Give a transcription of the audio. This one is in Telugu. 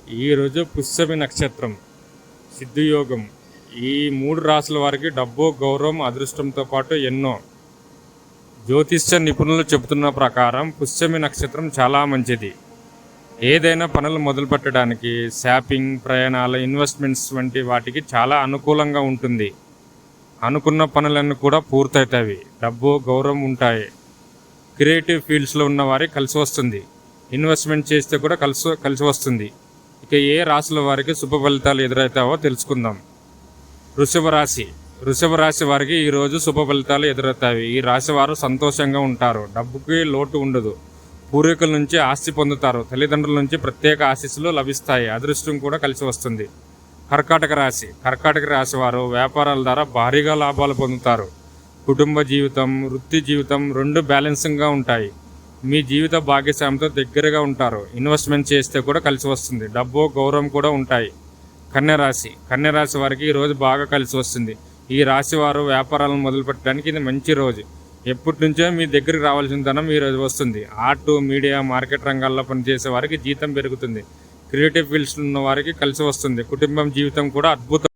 ఈరోజు పుష్యమి నక్షత్రం, సిద్ధియోగం. ఈ 3 రాసుల వారికి డబ్బు, గౌరవం, అదృష్టంతో పాటు ఎన్నో. జ్యోతిష్య నిపుణులు చెబుతున్న ప్రకారం పుష్యమి నక్షత్రం చాలా మంచిది. ఏదైనా పనులు మొదలుపెట్టడానికి, షాపింగ్, ప్రయాణాలు, ఇన్వెస్ట్మెంట్స్ వంటి వాటికి చాలా అనుకూలంగా ఉంటుంది. అనుకున్న పనులన్నీ కూడా పూర్తవుతాయి. డబ్బు, గౌరవం ఉంటాయి. క్రియేటివ్ ఫీల్డ్స్లో ఉన్న వారికి కలిసి వస్తుంది. ఇన్వెస్ట్మెంట్ చేస్తే కూడా కలిసి వస్తుంది. ఇక ఏ రాశుల వారికి శుభ ఫలితాలు ఎదురవుతావో తెలుసుకుందాం. వృషభ రాశి వారికి ఈరోజు శుభ ఫలితాలు ఎదురవుతాయి. ఈ రాశి వారు సంతోషంగా ఉంటారు. డబ్బుకి లోటు ఉండదు. పూర్వీకుల నుంచి ఆస్తి పొందుతారు. తల్లిదండ్రుల నుంచి ప్రత్యేక ఆశీస్సులు లభిస్తాయి. అదృష్టం కూడా కలిసి వస్తుంది. కర్కాటక రాశి వారు వ్యాపారాల ద్వారా భారీగా లాభాలు పొందుతారు. కుటుంబ జీవితం, వృత్తి జీవితం రెండు బ్యాలెన్సింగ్గా ఉంటాయి. మీ జీవిత భాగ్యస్వామితో దగ్గరగా ఉంటారు. ఇన్వెస్ట్మెంట్ చేస్తే కూడా కలిసి వస్తుంది. డబ్బు, గౌరవం కూడా ఉంటాయి. కన్య రాశి వారికి ఈరోజు బాగా కలిసి వస్తుంది. ఈ రాశి వారు వ్యాపారాలను మొదలుపెట్టడానికి ఇది మంచి రోజు. ఎప్పటి నుంచో మీ దగ్గరికి రావాల్సిన ధనం ఈరోజు వస్తుంది. ఆర్ట్, మీడియా, మార్కెట్ రంగాల్లో పనిచేసే వారికి జీతం పెరుగుతుంది. క్రియేటివ్ ఫీల్డ్స్ ఉన్న వారికి కలిసి వస్తుంది. కుటుంబం జీవితం కూడా అద్భుతం.